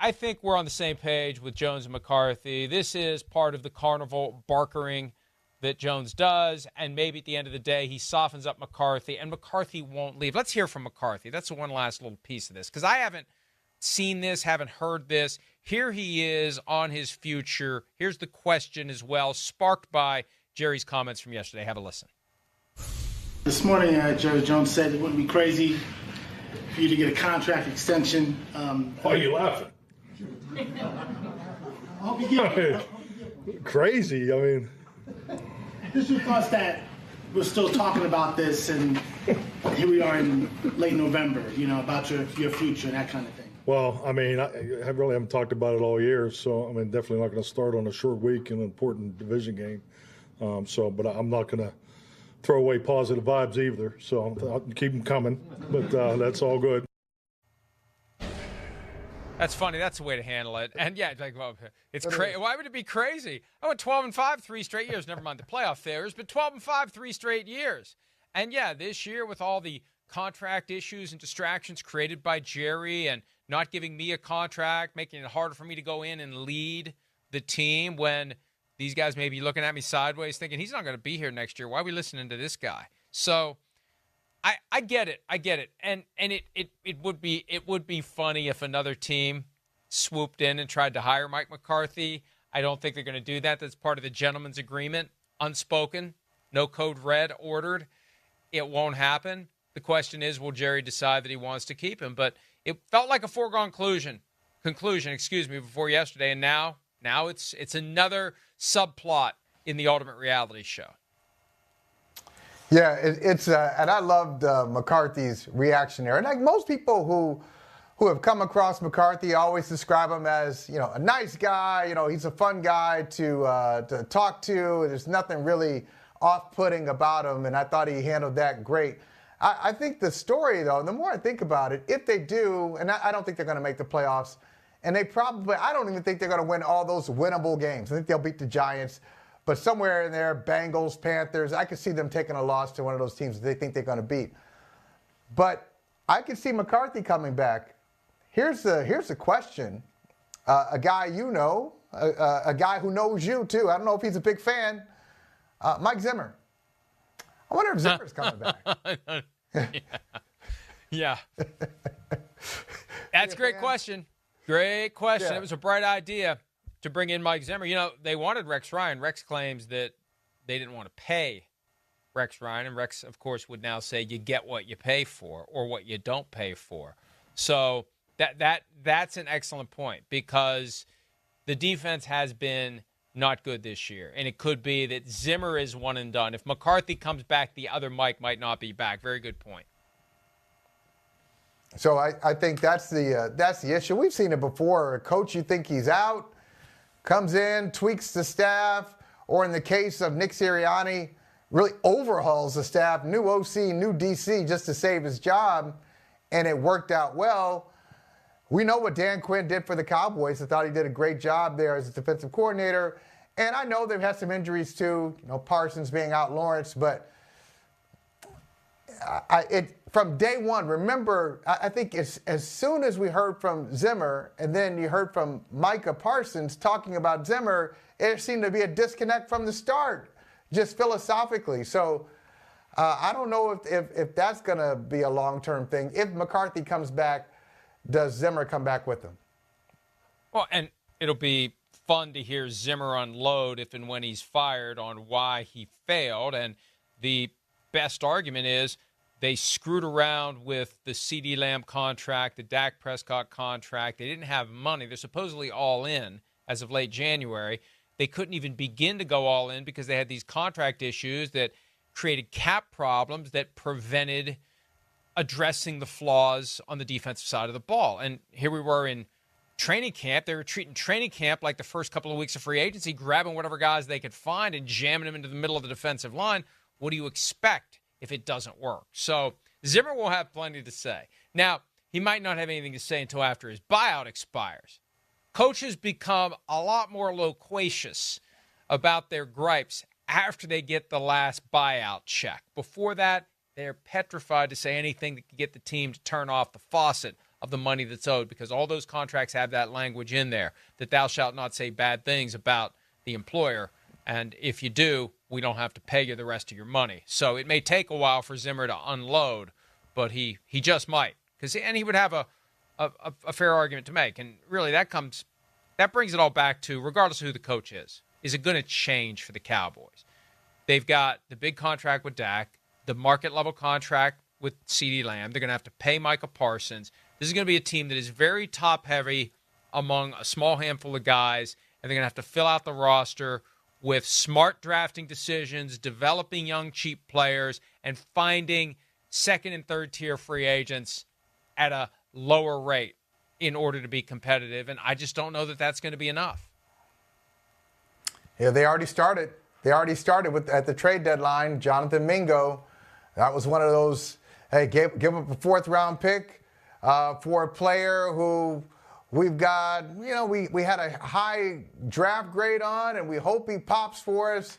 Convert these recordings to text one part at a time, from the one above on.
I think we're on the same page with Jones and McCarthy. This is part of the carnival barkering that Jones does, and maybe at the end of the day he softens up McCarthy, and McCarthy won't leave. Let's hear from McCarthy. That's the one last little piece of this, because I haven't seen this, haven't heard this. Here he is on his future. Here's the question as well, sparked by Jerry's comments from yesterday. Have a listen. This morning, Jerry Jones said it wouldn't be crazy for you to get a contract extension. Why are you laughing? I hope you get it. Crazy, I mean. Just your thoughts that we're still talking about this, and here we are in late November, about your future and that kind of thing. Well, I mean, I really haven't talked about it all year, so I mean, definitely not going to start on a short week in an important division game. But I'm not going to throw away positive vibes either. So I'll keep them coming, but that's all good. That's funny. That's the way to handle it. And yeah, well, it's crazy. Why would it be crazy? I went 12-5 3 straight years. Never mind the playoff failures, but 12-5 3 straight years. And yeah, this year with all the contract issues and distractions created by Jerry and not giving me a contract, making it harder for me to go in and lead the team when these guys may be looking at me sideways thinking he's not going to be here next year. Why are we listening to this guy? So I get it. I get it. And it would be funny if another team swooped in and tried to hire Mike McCarthy. I don't think they're going to do that. That's part of the gentleman's agreement. Unspoken. No code red ordered. It won't happen. The question is, will Jerry decide that he wants to keep him? But it felt like a foregone conclusion, before yesterday, and now it's another subplot in the Ultimate Reality Show. Yeah, and I loved McCarthy's reaction there. And like most people who have come across McCarthy always describe him as, a nice guy. He's a fun guy to talk to. There's nothing really off-putting about him, and I thought he handled that great. I think the story, though, the more I think about it, if they do, and I don't think they're going to make the playoffs, and I don't even think they're going to win all those winnable games. I think they'll beat the Giants. But somewhere in there, Bengals, Panthers, I could see them taking a loss to one of those teams that they think they're going to beat. But I could see McCarthy coming back. Here's the question. A guy a guy who knows you, too. I don't know if he's a big fan. Mike Zimmer. I wonder if Zimmer's coming back. Yeah. That's a great question. Great question. Yeah. It was a bright idea to bring in Mike Zimmer. They wanted Rex Ryan. Rex claims that they didn't want to pay Rex Ryan. And Rex, of course, would now say you get what you pay for or what you don't pay for. So that's an excellent point because the defense has been not good this year. And it could be that Zimmer is one and done. If McCarthy comes back, the other Mike might not be back. Very good point. So I think that's the issue. We've seen it before. A coach, you think he's out, comes in, tweaks the staff, or in the case of Nick Sirianni, really overhauls the staff, new OC, new DC, just to save his job, and it worked out well. We know what Dan Quinn did for the Cowboys. I thought he did a great job there as a defensive coordinator. And I know they've had some injuries too, Parsons being out, Lawrence, but from day one, remember, I think as soon as we heard from Zimmer and then you heard from Micah Parsons talking about Zimmer, there seemed to be a disconnect from the start, just philosophically. So I don't know if that's going to be a long-term thing. If McCarthy comes back, does Zimmer come back with him? Well, and it'll be fun to hear Zimmer unload if and when he's fired on why he failed. And the best argument is they screwed around with the CeeDee Lamb contract, the Dak Prescott contract. They didn't have money. They're supposedly all in as of late January. They couldn't even begin to go all in because they had these contract issues that created cap problems that prevented addressing the flaws on the defensive side of the ball. And here we were in training camp. They were treating training camp like the first couple of weeks of free agency, grabbing whatever guys they could find and jamming them into the middle of the defensive line. What do you expect if it doesn't work? So Zimmer will have plenty to say. Now, he might not have anything to say until after his buyout expires. Coaches become a lot more loquacious about their gripes after they get the last buyout check. Before that, they're petrified to say anything that could get the team to turn off the faucet of the money that's owed, because all those contracts have that language in there that thou shalt not say bad things about the employer. And if you do, we don't have to pay you the rest of your money. So it may take a while for Zimmer to unload, but he just might. And he would have a fair argument to make. And really that brings it all back to, regardless of who the coach is it going to change for the Cowboys? They've got the big contract with Dak, the market level contract with CeeDee Lamb. They're going to have to pay Micah Parsons. This is going to be a team that is very top heavy among a small handful of guys, and they're going to have to fill out the roster with smart drafting decisions, developing young, cheap players, and finding second and third tier free agents at a lower rate in order to be competitive. And I just don't know that that's going to be enough. Yeah, they already started. At the trade deadline. Jonathan Mingo, that was one of those, hey, give up a fourth-round pick for a player who we've got, we had a high draft grade on, and we hope he pops for us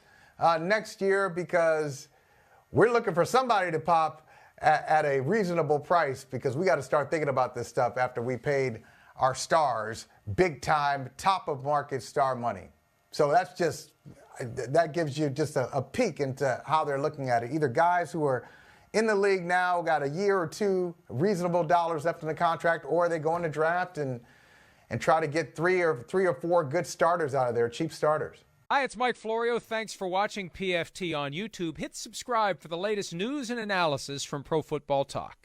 next year, because we're looking for somebody to pop at a reasonable price, because we got to start thinking about this stuff after we paid our stars big-time, top-of-market star money. So that gives you just a peek into how they're looking at it. Either guys who are in the league now, got a year or two, reasonable dollars left in the contract, or they go in the draft and try to get three or four good starters out of there, cheap starters. Hi, it's Mike Florio. Thanks for watching PFT on YouTube. Hit subscribe for the latest news and analysis from Pro Football Talk.